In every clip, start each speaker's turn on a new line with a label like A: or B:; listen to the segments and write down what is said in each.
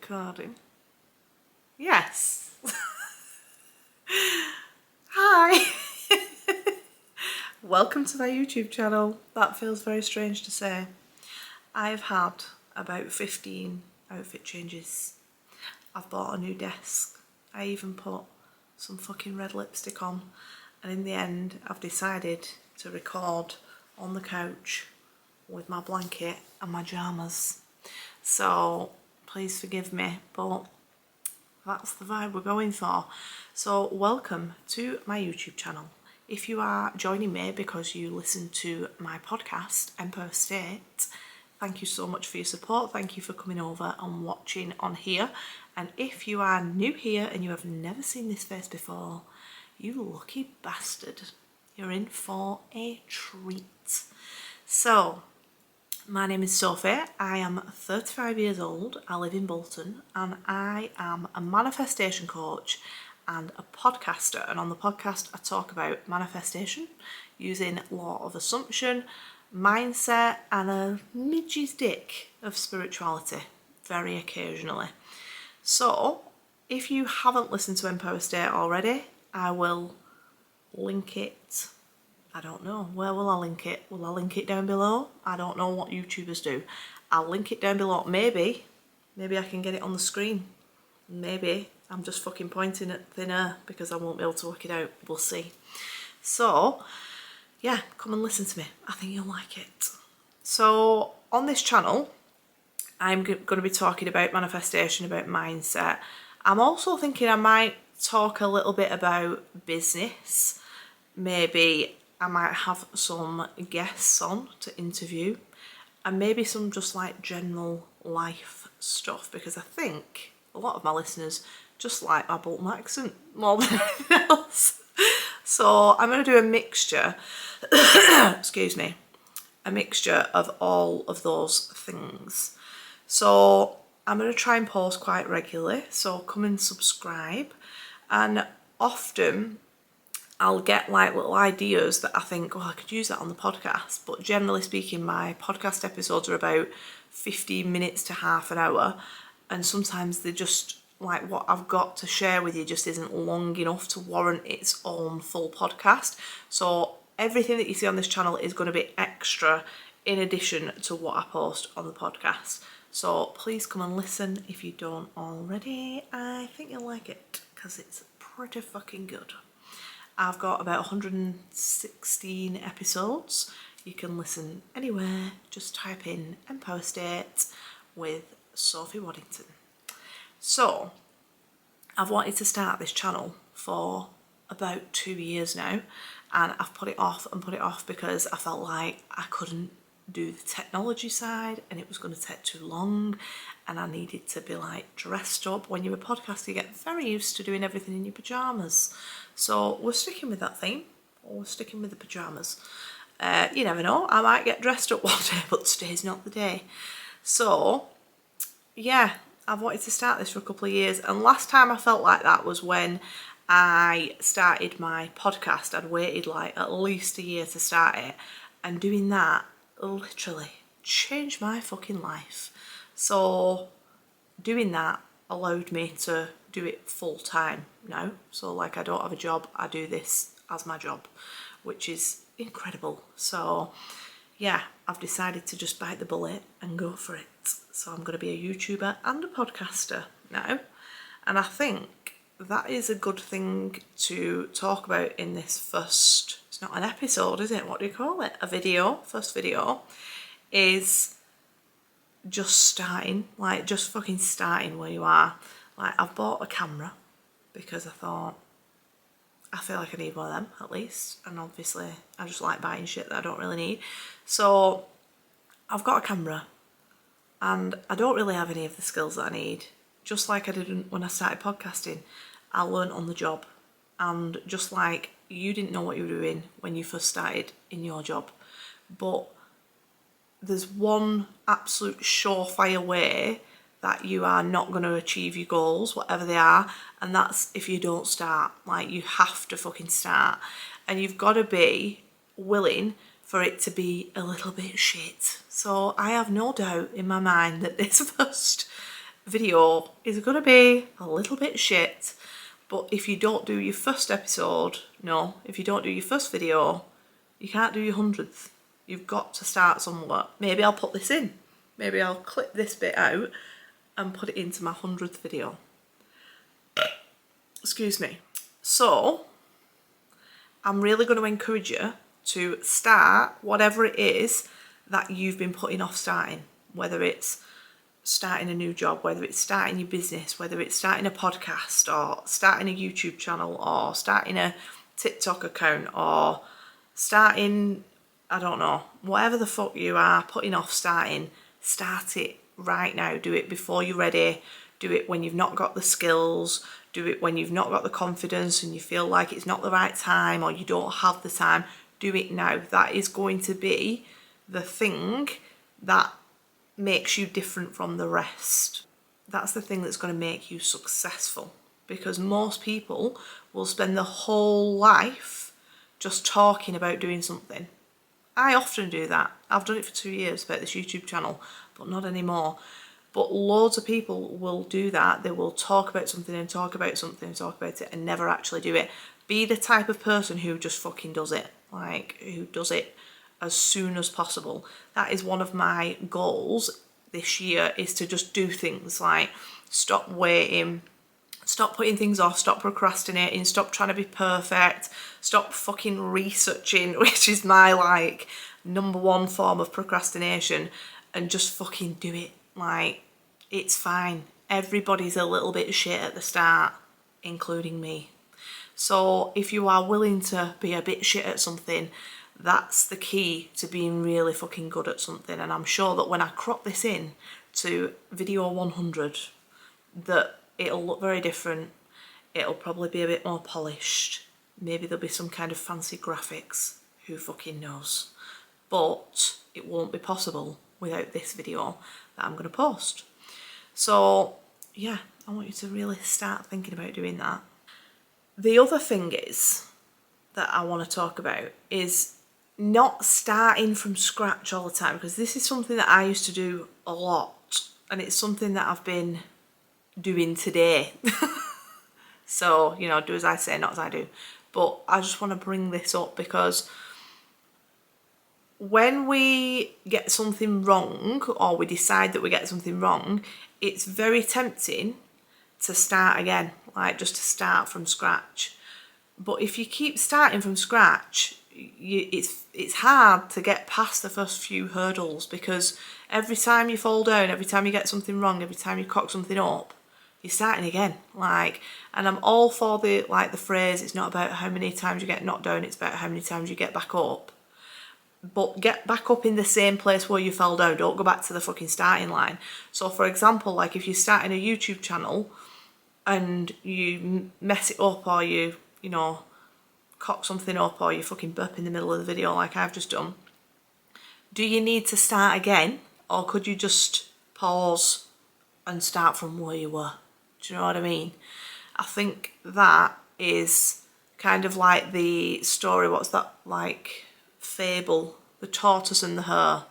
A: recording? Yes. Hi. Welcome to my YouTube channel. That feels very strange to say. I've had about 15 outfit changes. I've bought a new desk. I even put some fucking red lipstick on. And in the end, I've decided to record on the couch with my blanket and my pyjamas. So please forgive me, but that's the vibe we're going for. So welcome to my YouTube channel. If you are joining me because you listen to my podcast, Empire State, thank you so much for your support. Thank you for coming over and watching on here. And if you are new here and you have never seen this face before, you lucky bastard. You're in for a treat. So, my name is Sophie. I am 35 years old. I live in Bolton and I am a manifestation coach and a podcaster. And on the podcast, I talk about manifestation using law of assumption, mindset, and a midge's dick of spirituality, very occasionally. So, if you haven't listened to Empower State already, I will link it. I don't know. Where will I link it? Will I link it down below? I don't know what YouTubers do. I'll link it down below. Maybe I can get it on the screen. Maybe I'm just fucking pointing at thin air because I won't be able to work it out. We'll see. So, yeah, come and listen to me. I think you'll like it. So, on this channel, I'm going to be talking about manifestation, about mindset. I'm also thinking I might talk a little bit about business. Maybe I might have some guests on to interview and maybe some just like general life stuff because I think a lot of my listeners just like my Bolton accent more than anything else. So I'm going to do a mixture, excuse me, a mixture of all of those things. So I'm going to try and post quite regularly, so come and subscribe. And often I'll get like little ideas that I think, oh, I could use that on the podcast. But generally speaking, my podcast episodes are about 15 minutes to half an hour. And sometimes they're just like what I've got to share with you just isn't long enough to warrant its own full podcast. So everything that you see on this channel is going to be extra in addition to what I post on the podcast. So please come and listen if you don't already. I think you'll like it because it's pretty fucking good. I've got about 116 episodes. You can listen anywhere. Just type in Empower State with Sophie Waddington. So, I've wanted to start this channel for about 2 years now, and I've put it off because I felt like I couldn't do the technology side and it was going to take too long and I needed to be like dressed up. When you're a podcaster, you get very used to doing everything in your pyjamas. So we're sticking with that theme, or we're sticking with the pyjamas. You never know, I might get dressed up one day, but today's not the day. So, yeah, I've wanted to start this for a couple of years, and last time I felt like that was when I started my podcast. I'd waited like at least a year to start it, and doing that literally changed my fucking life. So doing that allowed me to do it full time now. So like I don't have a job, I do this as my job, which is incredible. So yeah, I've decided to just bite the bullet and go for it. So I'm going to be a YouTuber and a podcaster now. And I think that is a good thing to talk about in this first, it's not an episode, is it? What do you call it? A video, first video, is just starting, like just fucking starting where you are. Like I've bought a camera because I thought, I feel like I need one of them at least. And obviously I just like buying shit that I don't really need. So I've got a camera and I don't really have any of the skills that I need. Just like I didn't when I started podcasting, I learned on the job. And just like you didn't know what you were doing when you first started in your job. But there's one absolute surefire way that you are not going to achieve your goals, whatever they are, and that's if you don't start. Like, you have to fucking start, and you've got to be willing for it to be a little bit shit. So I have no doubt in my mind that this first video is going to be a little bit shit, but if you don't do your first episode, no, if you don't do your first video, you can't do your 100th. You've got to start somewhere. Maybe I'll put this in. Maybe I'll clip this bit out and put it into my 100th video. Excuse me. So, I'm really going to encourage you to start whatever it is that you've been putting off starting. Whether it's starting a new job, whether it's starting your business, whether it's starting a podcast or starting a YouTube channel or starting a TikTok account or starting, I don't know, whatever the fuck you are putting off starting, start it right now. Do it before you're ready. Do it when you've not got the skills. Do it when you've not got the confidence and you feel like it's not the right time or you don't have the time. Do it now. That is going to be the thing that makes you different from the rest. That's the thing that's going to make you successful, because most people will spend their whole life just talking about doing something. I often do that. I've done it for 2 years about this YouTube channel, but not anymore. But loads of people will do that. They will talk about something and talk about something and talk about it and never actually do it. Be the type of person who just fucking does it. Like, who does it as soon as possible. That is one of my goals this year, is to just do things. Like, stop waiting, stop putting things off, stop procrastinating, stop trying to be perfect, stop fucking researching, which is my like #1 form of procrastination, and just fucking do it. Like, it's fine. Everybody's a little bit shit at the start, including me. So if you are willing to be a bit shit at something, that's the key to being really fucking good at something. And I'm sure that when I crop this in to video 100, that it'll look very different. It'll probably be a bit more polished. Maybe there'll be some kind of fancy graphics. Who fucking knows? But it won't be possible without this video that I'm going to post. So yeah, I want you to really start thinking about doing that. The other thing is that I want to talk about is not starting from scratch all the time, because this is something that I used to do a lot, and it's something that I've been doing today. So, you know, do as I say, not as I do. But I just want to bring this up because when we get something wrong, or we decide that we get something wrong, it's very tempting to start again, like just to start from scratch. But if you keep starting from scratch, it's hard to get past the first few hurdles, because every time you fall down, every time you get something wrong, every time you cock something up, you're starting again. Like, and I'm all for the phrase, it's not about how many times you get knocked down, it's about how many times you get back up. But get back up in the same place where you fell down. Don't go back to the fucking starting line. So for example, like if you're starting a YouTube channel and you mess it up, or you know, cock something up, or you fucking burp in the middle of the video like I've just done, do you need to start again, or could you just pause and start from where you were? Do you know what I mean? I think that is kind of like the story, what's that, like, fable, the tortoise and the hare.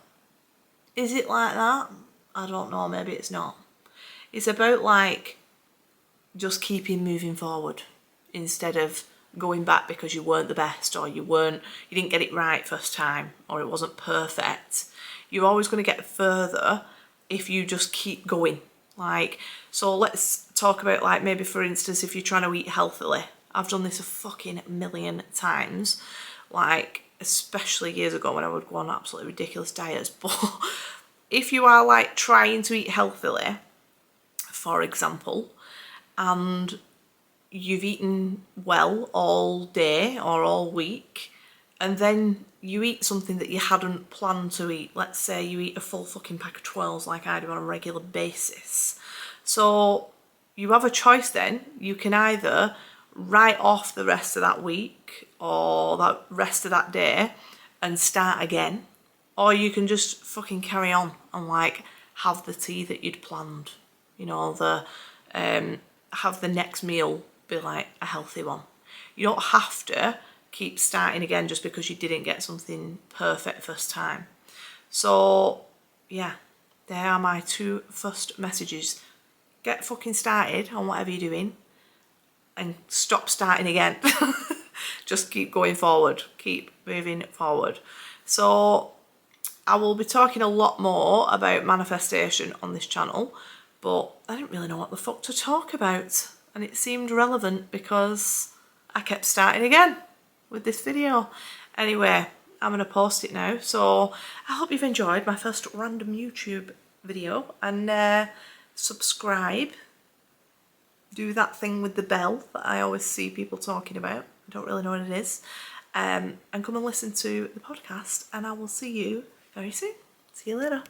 A: Is it like that? I don't know, maybe it's not. It's about like just keeping moving forward instead of going back because you weren't the best, or you didn't get it right first time, or it wasn't perfect. You're always going to get further if you just keep going. Like, so let's talk about, like, maybe for instance, if you're trying to eat healthily. I've done this a fucking million times, like especially years ago when I would go on absolutely ridiculous diets. But if you are like trying to eat healthily, for example, and you've eaten well all day or all week, and then you eat something that you hadn't planned to eat. Let's say you eat a full fucking pack of 12s like I do on a regular basis. So you have a choice then. You can either write off the rest of that week or that rest of that day and start again, or you can just fucking carry on and like have the tea that you'd planned. You know, have the next meal be like a healthy one. You don't have to keep starting again just because you didn't get something perfect first time. So yeah, there are my 2 first messages. get fucking started on whatever you're doing and stop starting again. Just keep going forward, keep moving forward. So I will be talking a lot more about manifestation on this channel, but I didn't really know what the fuck to talk about, and it seemed relevant because I kept starting again with this video. Anyway, I'm going to post it now, so I hope you've enjoyed my first random YouTube video, and subscribe. Do that thing with the bell that I always see people talking about. I don't really know what it is. And come and listen to the podcast, and I will see you very soon. See you later.